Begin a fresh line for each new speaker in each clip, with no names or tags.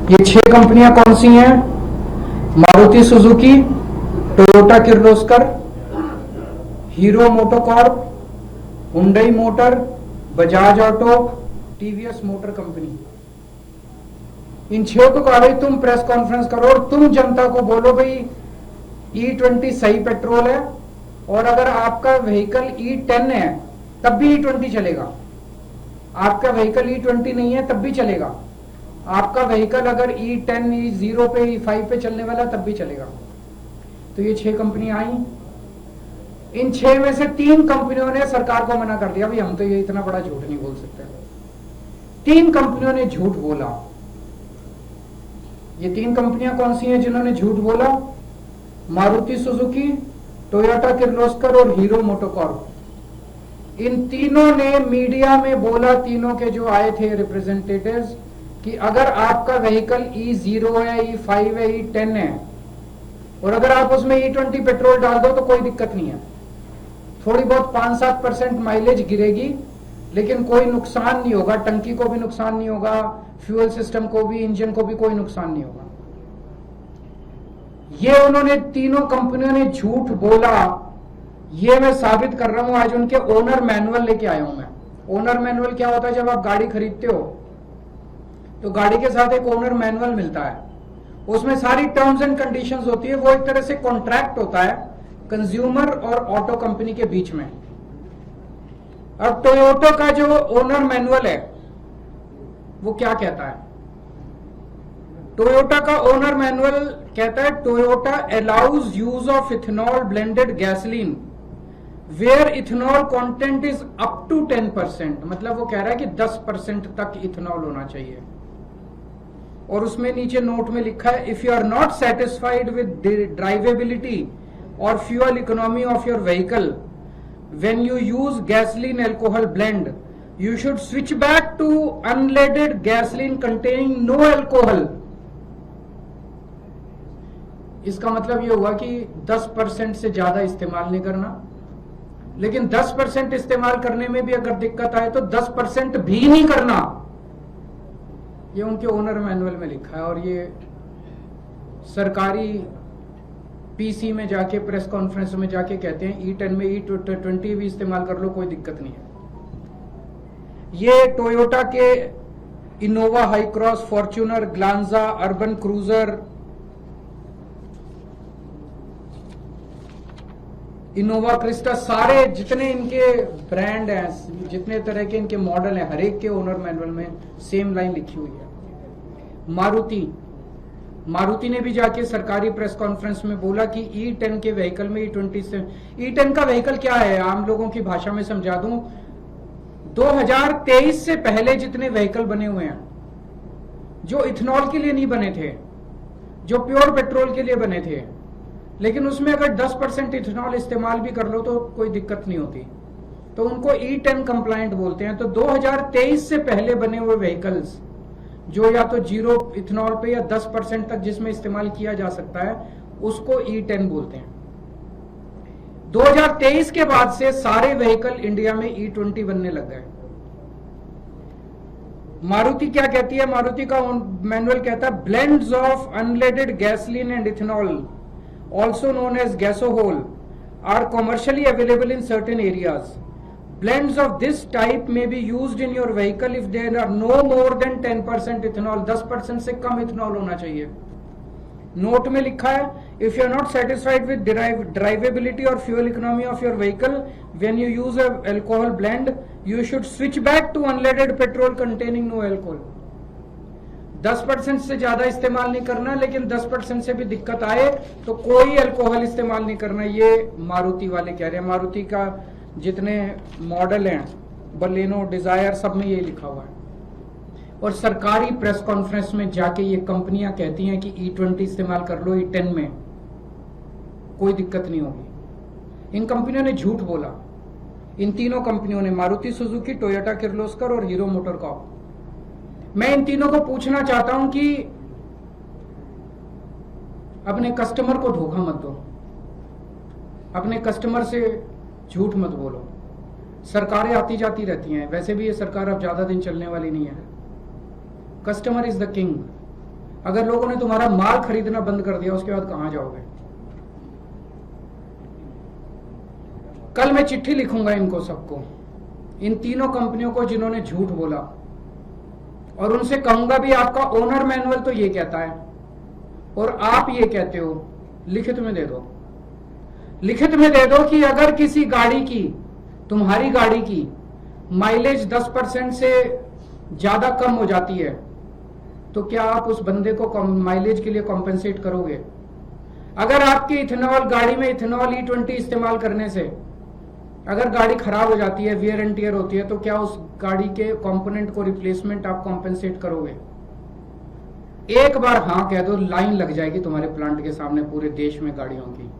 ये 6 कंपनियां कौन सी हैं? Maruti Suzuki, Toyota Kirloskar, Hero MotoCorp, Hyundai motor, Bajaj auto, TVS motor company. इन 6 को कहा भाई तुम प्रेस कॉन्फ्रेंस करो और तुम जनता को बोलो भाई E20 सही पेट्रोल है, और अगर आपका व्हीकल E10 है तब भी E20 चलेगा। आपका व्हीकल E20 नहीं है तब भी चलेगा। आपका व्हीकल अगर E10, E0 पे, E5 पे चलने वाला तब भी चलेगा। तो ये 6 कंपनियां आई। इन 6 में से 3 कंपनियों ने सरकार को मना कर दिया, भाई हम तो ये इतना बड़ा झूठ नहीं बोल सकते। 3 कंपनियों ने झूठ बोला। ये 3 कंपनियां कौन सी हैं जिन्होंने झूठ बोला? मारुति सुजुकी, टोयोटा किर्लोस्कर और हीरो मोटोकॉर्प। इन तीनों ने मीडिया में बोला, तीनों के जो आए थे रिप्रेजेंटेटिव्स, कि अगर आपका व्हीकल E0 है, E5 है, E10 है, और अगर आप उसमें E20 पेट्रोल डाल दो तो कोई दिक्कत नहीं है। थोड़ी बहुत 5-7% माइलेज गिरेगी, लेकिन कोई नुकसान नहीं होगा। टंकी को भी नुकसान नहीं होगा, फ्यूल सिस्टम को भी, इंजन को भी कोई नुकसान नहीं होगा। ये उन्होंने तीनों कंपनियों ने झूठ बोला। ये मैं साबित कर रहा हूं, आज उनके ओनर मैनुअल लेके आया हूं मैं। ओनर मैनुअल क्या होता है? जब आप गाड़ी खरीदते हो तो गाड़ी के साथ एक ओनर मैनुअल मिलता है, उसमें सारी टर्म्स एंड कंडीशंस होती है। वो एक तरह से कॉन्ट्रैक्ट होता है कंज्यूमर और ऑटो कंपनी के बीच में। अब टोयोटा का जो ओनर मैनुअल है वो क्या कहता है? टोयोटा का ओनर मैनुअल कहता है Toyota allows use of ethanol blended gasoline where ethanol content is up to 10%। मतलब वो कह रहा है कि 10% तक इथेनॉल होना चाहिए। और उसमें नीचे नोट में लिखा है, if you are not satisfied with drivability और fuel economy of your vehicle when you use gasoline alcohol blend, you should switch back to unleaded gasoline containing no alcohol। इसका मतलब ये हुआ कि 10% से ज्यादा इस्तेमाल नहीं करना, लेकिन 10% इस्तेमाल करने में भी अगर दिक्कत आए तो 10% भी नहीं करना। ये उनके ओनर मैनुअल में लिखा है। और ये सरकारी पीसी में जाके, प्रेस कॉन्फ्रेंस में जाके कहते हैं E10 में E20 भी इस्तेमाल कर लो, कोई दिक्कत नहीं है। ये टोयोटा के Innova high cross, Fortuner, Glanza, urban cruiser, Innova Crysta, सारे जितने इनके ब्रांड हैं, जितने तरह के इनके मॉडल हैं, हर एक के ओनर मैनुअल में सेम लाइन लिखी हुई है। मारुति ने भी जाके सरकारी प्रेस कॉन्फ्रेंस में बोला कि E10 के व्हीकल में E20 से, E10 का व्हीकल क्या है आम लोगों की भाषा में समझा दूं, 2023 से पहले जितने व्हीकल बने हुए हैं जो इथेनॉल के लिए नहीं बने थे, जो प्योर पेट्रोल के लिए बने थे, लेकिन उसमें अगर 10% इथेनॉल इस्तेमाल भी कर लो तो कोई दिक्कत नहीं होती, तो उनको E10 कंप्लायंट बोलते हैं। तो 2023 से पहले बने हुए व्हीकल्स जो या तो 0 इथेनॉल पे या 10% तक जिसमें इस्तेमाल किया जा सकता है, उसको E10 बोलते हैं। 2023 के बाद से सारे व्हीकल इंडिया में E20 बनने लग गए। मारुति क्या कहती है? मारुति का मैनुअल कहता है blends of unleaded gasoline and ethanol also known as gasohol are commercially available in certain areas. Blends of this type may be used in your vehicle if there are no more than 10% ethanol। 10% से कम ethanol होना चाहिए। Note में लिखा है, if you are not satisfied with drivability or fuel economy of your vehicle when you use a alcohol blend, you should switch back to unleaded petrol containing no alcohol। 10% से ज्यादा इस्तेमाल नहीं करना, लेकिन 10% से भी दिक्कत आए तो कोई अल्कोहल इस्तेमाल नहीं करना। ये मारुति वाले कह रहे हैं। मारुति का जितने मॉडल हैं, बलेनो, डिजायर, सब में ये लिखा हुआ है। और सरकारी प्रेस कॉन्फ्रेंस में जाके ये कंपनियां कहती हैं कि E20 इस्तेमाल कर लो, E10 में कोई दिक्कत नहीं होगी। इन कंपनियों ने झूठ बोला। इन तीनों कंपनियों ने, मारुति सुजुकी, टोयोटा किर्लोस्कर और हीरो मोटरकॉर्प। मैं इन तीनों को पूछना चाहता हूं कि अपने कस्टमर को धोखा मत दो, अपने कस्टमर से झूठ मत बोलो। सरकारें आती जाती रहती हैं, वैसे भी ये सरकार अब ज्यादा दिन चलने वाली नहीं है। Customer is the king. अगर लोगों ने तुम्हारा माल खरीदना बंद कर दिया, उसके बाद कहां जाओगे? कल मैं चिट्ठी लिखूंगा इनको सबको, इन तीनों कंपनियों को जिन्होंने झूठ बोला, और उनसे कहूंगा भी आपका ओनर मैनुअल तो ये कहता है और आप ये कहते हो, लिखित में दे दो। लिखित में दे दो कि अगर किसी गाड़ी की, तुम्हारी गाड़ी की माइलेज 10% से ज्यादा कम हो जाती है, तो क्या आप उस बंदे को माइलेज के लिए कॉम्पेंसेट करोगे? अगर आपकी इथेनॉल गाड़ी में इथेनॉल E20 इस्तेमाल करने से अगर गाड़ी खराब हो जाती है, वियर एंड टियर होती है, तो क्या उस गाड़ी के कंपोनेंट को रिप्लेसमेंट आप कॉम्पेंसेट करोगे? एक बार हाँ कह दो, लाइन लग जाएगी तुम्हारे प्लांट के सामने पूरे देश में गाड़ियों की।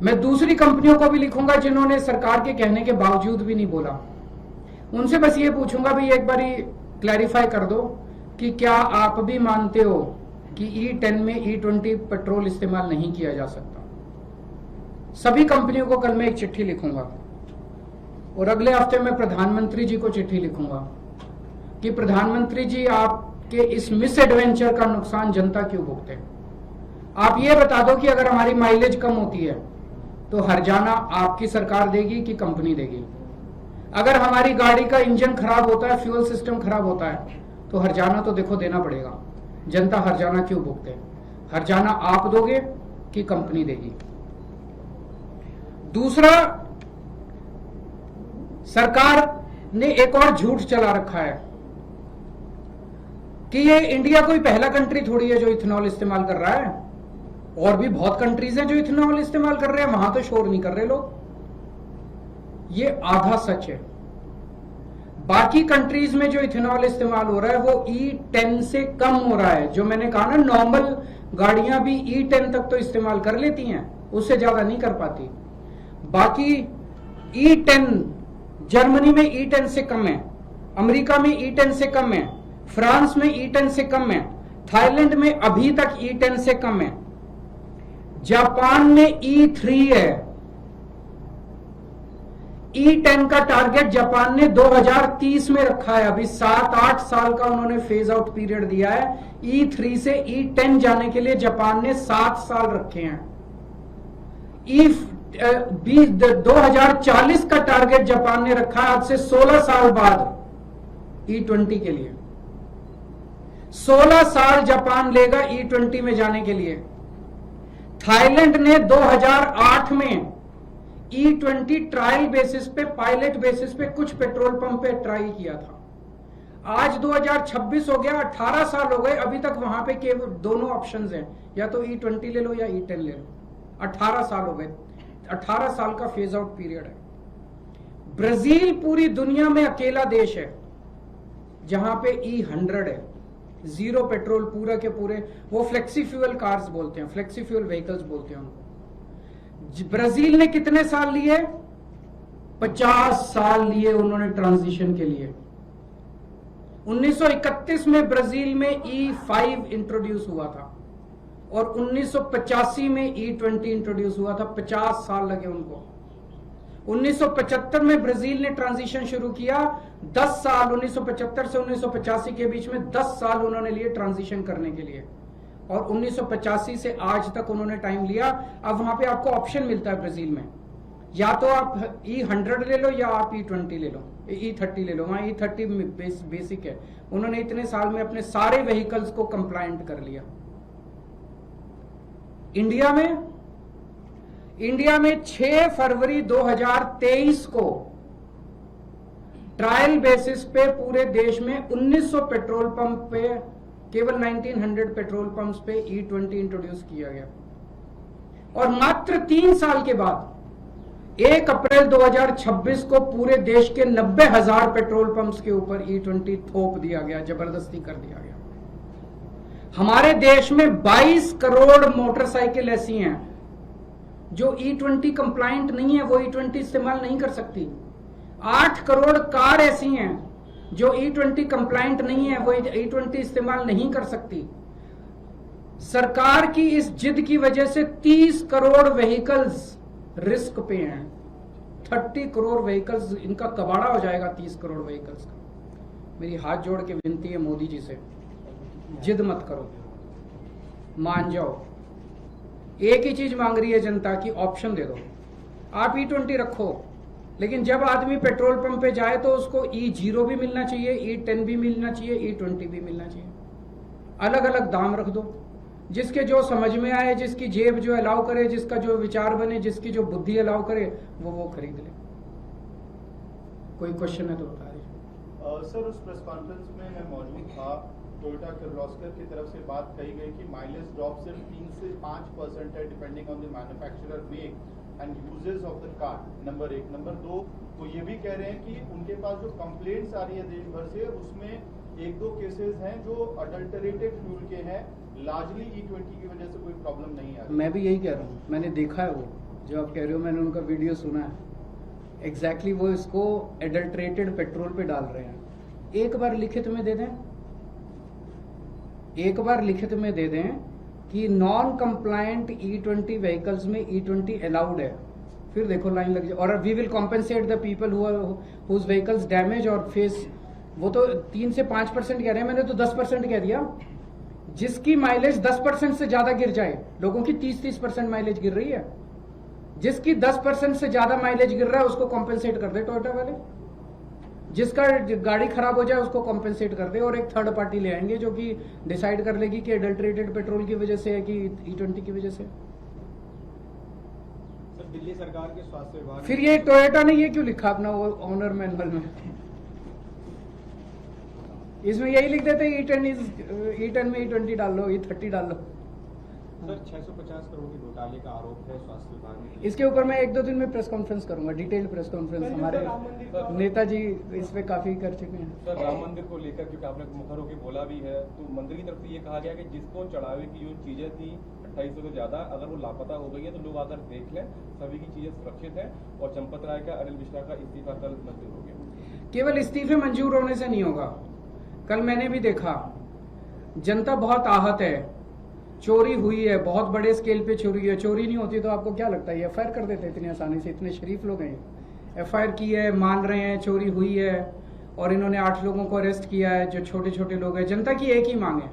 मैं दूसरी कंपनियों को भी लिखूंगा जिन्होंने सरकार के कहने के बावजूद भी नहीं बोला, उनसे बस ये पूछूंगा भी एक बार क्लैरिफाई कर दो कि क्या आप भी मानते हो कि E10 में E20 पेट्रोल इस्तेमाल नहीं किया जा सकता? सभी कंपनियों को कल मैं एक चिट्ठी लिखूंगा, और अगले हफ्ते मैं प्रधानमंत्री जी को चिट्ठी लिखूंगा कि प्रधानमंत्री जी, आपके इस मिस एडवेंचर का नुकसान जनता क्यों भुगते? आप ये बता दो कि अगर हमारी माइलेज कम होती है तो हर्जाना आपकी सरकार देगी कि कंपनी देगी? अगर हमारी गाड़ी का इंजन खराब होता है, फ्यूल सिस्टम खराब होता है, तो हर्जाना तो देखो देना पड़ेगा। जनता हर्जाना क्यों भुगते? हर्जाना आप दोगे कि कंपनी देगी? दूसरा, सरकार ने एक और झूठ चला रखा है कि ये इंडिया कोई पहला कंट्री थोड़ी है जो इथेनॉल इस्तेमाल कर रहा है, और भी बहुत कंट्रीज हैं जो इथेनॉल इस्तेमाल कर रहे हैं, वहां तो शोर नहीं कर रहे लोग। ये आधा सच है। बाकी कंट्रीज में जो इथेनॉल इस्तेमाल हो रहा है वो E10 से कम हो रहा है। जो मैंने कहा ना, नॉर्मल गाड़ियां भी E10 तक तो इस्तेमाल कर लेती हैं, उससे ज्यादा नहीं कर पाती। बाकी E10, जर्मनी में E10 से कम है, अमेरिका में E10 से कम है, फ्रांस में E10 से कम है, थाईलैंड में अभी तक E10 से कम है, जापान में E3 है। E10 का टारगेट जापान ने 2030 में रखा है। अभी 7-8 साल का उन्होंने फेज आउट पीरियड दिया है। E3 से E10 जाने के लिए जापान ने 7 साल रखे हैं। 2040 का टारगेट जापान ने रखा है, आज से 16 साल बाद E20 के लिए। 16 साल जापान लेगा E20 में जाने के लिए। थाईलैंड ने 2008 में E20 ट्रायल बेसिस पे, पायलट बेसिस पे कुछ पेट्रोल पंप पे ट्राई किया था। आज 2026 हो गया, 18 साल हो गए, अभी तक वहां पे केवल दोनों ऑप्शंस हैं, या तो E20 ले लो या E10 ले लो। 18 साल हो गए, 18 साल का फेज आउट पीरियड है। ब्राजील पूरी दुनिया में अकेला देश है जहां पे E100 है, जीरो पेट्रोल पूरा के पूरे। वो फ्लेक्सी फ्यूल कार्स बोलते हैं, फ्लेक्सी फ्यूल व्हीकल्स बोलते हैं उनको। ब्राजील ने कितने साल लिए? 50 साल लिए उन्होंने ट्रांजिशन के लिए। 1931 में ब्राजील में E5 इंट्रोड्यूस हुआ था और 1985 में E20 इंट्रोड्यूस हुआ था। 50 साल लगे उनको। 1975 में ब्राजील ने ट्रांजिशन शुरू किया। 10 साल, 1975 से 1985 के बीच में 10 साल उन्होंने लिए ट्रांजिशन करने के लिए, और 1985 से आज तक उन्होंने टाइम लिया। अब वहां पे आपको ऑप्शन मिलता है ब्राजील में, या तो आप E100 ले लो या आप E20 ले लो, E30 ले लो। वहां E30 बेसिक है। उन्होंने इतने साल में अपने सारे व्हीकल्स को कंप्लायंट कर लिया। इंडिया में 6 फरवरी 2023 को ट्रायल बेसिस पे पूरे देश में 1900 पेट्रोल पंप पे, केवल 1900 पेट्रोल पंप्स पे E20 इंट्रोड्यूस किया गया। और मात्र 3 साल के बाद 1 अप्रैल 2026 को पूरे देश के 90,000 पेट्रोल पंप्स के ऊपर E20 थोप दिया गया, जबरदस्ती कर दिया गया। हमारे देश में 22 करोड़ मोटरसाइकिल ऐसी हैं जो E20 कंप्लायंट नहीं है, वो E20 इस्तेमाल नहीं कर सकती। 8 करोड़ कार ऐसी हैं जो E20 कंप्लायंट नहीं है, वो E20 इस्तेमाल नहीं कर सकती। सरकार की इस जिद की वजह से 30 करोड़ व्हीकल्स रिस्क पे हैं। 30 करोड़ व्हीकल्स, इनका कबाड़ा हो जाएगा 30 करोड़ व्हीकल्स का। मेरी हाथ जोड़ के विनती है मोदी जी से जिद मत करो, मान जाओ। एक ही चीज मांग रही है जनता की, ऑप्शन दे दो। आप E20 रखो, लेकिन जब आदमी पेट्रोल पंप पे जाए तो उसको E0 भी मिलना चाहिए, E10 भी मिलना चाहिए, E20 भी मिलना चाहिए। अलग अलग दाम रख दो, जिसके जो समझ में आए, जिसकी जेब जो अलाउ करे, जिसका जो विचार बने, जिसकी जो बुद्धि अलाउ करे, वो खरीद ले। कोई क्वेश्चन है तो बता दीजिए।
सर, उस प्रेस कॉन्फ्रेंस में मैं मौजूद था। टोयोटा किर्लोस्कर की तरफ से बात कही गई कि माइलेज ड्रॉप सिर्फ 3 से 5% है, depending on the manufacturer make and uses of the car. Number 1। Number 2, वो ये भी कह रहे हैं कि उनके पास जो कंप्लेंट्स आ रही है देश भर से, उसमें 1-2 केसेस हैं जो अडल्टरेटेड फ्यूल के हैं। लार्जली E20 की वजह से कोई प्रॉब्लम नहीं आ रही।
मैं भी यही कह रहा हूँ, मैंने देखा है वो जो आप कह रहे हो, मैंने उनका वीडियो सुना है। एग्जैक्टली वो इसको एडल्टरेटेड पेट्रोल पे डाल रहे हैं। एक बार लिखित में दे दें, एक बार लिखित में दे दें कि नॉन कंप्लायंट E20 व्हीकल्स में E20 अलाउड है, फिर देखो लाइन लग जाए। और we will compensate the people whose vehicles damage और फेस। वो तो 3 से 5% कह रहे हैं, मैंने तो 10% कह दिया। जिसकी माइलेज 10% से ज्यादा गिर जाए, लोगों की 30% माइलेज गिर रही है, जिसकी 10% से ज्यादा माइलेज गिर रहा है उसको कॉम्पेंसेट कर दे टोयोटा वाले। जिसका गाड़ी खराब हो जाए उसको कॉम्पेंसेट कर दे, और एक थर्ड पार्टी ले आएंगे जो कि डिसाइड कर लेगी कि एडल्टरेटेड पेट्रोल की वजह से है कि E20 की वजह से।
सर, दिल्ली सरकार के स्वास्थ्य विभाग,
फिर ये टोयोटा ने ये क्यों लिखा अपना ओनर मैनुअल में? इसमें यही लिख देते E10 में E20 डाल लो, E30 डाल लो।
सर 650 करोड़ के घोटाले का आरोप है स्वास्थ्य विभाग में।
इसके ऊपर मैं 1-2 दिन में प्रेस कॉन्फ्रेंस करूंगा, डिटेल्ड प्रेस कॉन्फ्रेंस। हमारे नेताजी इस पे काफी कर चुके हैं।
सर, राम मंदिर को लेकर क्योंकि आपने मुखर होकर बोला भी है, तो मंदिर की तरफ से ये कहा गया कि जिसको चढ़ावे की जो चीजें थी 2800 से ज्यादा, अगर वो लापता हो गई है तो लोग आकर देख लें, सभी की चीजें सुरक्षित है। और चंपत राय का, अनिल मिश्रा का इस्तीफा कल मंजूर हो गया।
केवल इस्तीफे मंजूर होने से नहीं होगा। कल मैंने भी देखा, जनता बहुत आहत है, चोरी हुई है, बहुत बड़े स्केल पे चोरी है। चोरी नहीं होती तो आपको क्या लगता है FIR कर देते इतनी आसानी से? इतने शरीफ लोग हैं, FIR की है, मान रहे हैं चोरी हुई है, और इन्होंने 8 लोगों को अरेस्ट किया है जो छोटे छोटे लोग हैं। जनता की एक ही मांग है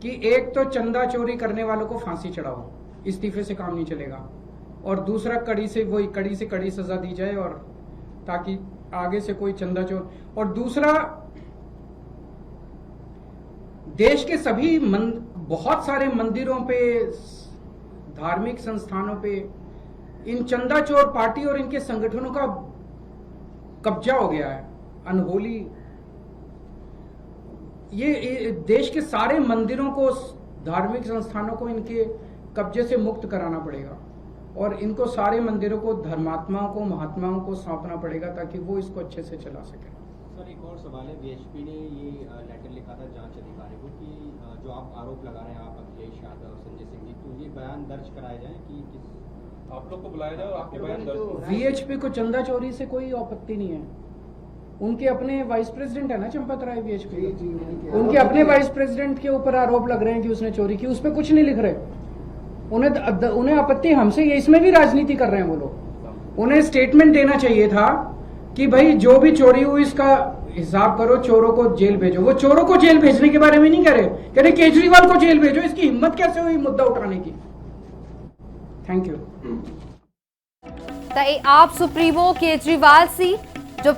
कि एक तो चंदा चोरी करने वालों को फांसी चढ़ाओ, इस्तीफे से काम नहीं चलेगा, और दूसरा कड़ी से कड़ी सजा दी जाए, और ताकि आगे से कोई चंदा चोर। और दूसरा, देश के सभी बहुत सारे मंदिरों पे, धार्मिक संस्थानों पे इन चंदा चोर पार्टी और इनके संगठनों का कब्जा हो गया है, अनहोली। ये देश के सारे मंदिरों को, धार्मिक संस्थानों को इनके कब्जे से मुक्त कराना पड़ेगा, और इनको सारे मंदिरों को धर्मात्माओं को, महात्माओं को सौंपना पड़ेगा ताकि वो इसको अच्छे से चला सके।
सर, एक और सवाल है। BHP ने ये लेटर लिखा था जांच अधिकारी को कि जो आप आरोप लगा रहे हैं, आप अखिलेश यादव, संजय सिंह जी, तो ये बयान दर्ज कराए जाए कि किस
आप लोग को बुलाया जाए और आपके बयान दर्ज।
VHP को चंदा चोरी से कोई आपत्ति नहीं है। उनके अपने वाइस प्रेसिडेंट है ना चंपत राय, VHP, उनके अपने वाइस प्रेसिडेंट के ऊपर आरोप लग रहे हैं कि उसने चोरी की, उसमें कुछ नहीं लिख रहे। उन्हें आपत्ति हमसे, ये इसमें भी राजनीति कर रहे हैं वो लोग। उन्हें स्टेटमेंट देना चाहिए था कि भाई जो भी चोरी हुई इसका हिसाब करो, चोरों को जेल भेजो। वो चोरों को जेल भेजने के बारे में नहीं कह रहे केजरीवाल को जेल भेजो। इसकी हिम्मत कैसे हुई मुद्दा उठाने की? Thank you.
आप सुप्रीमो केजरीवाल सी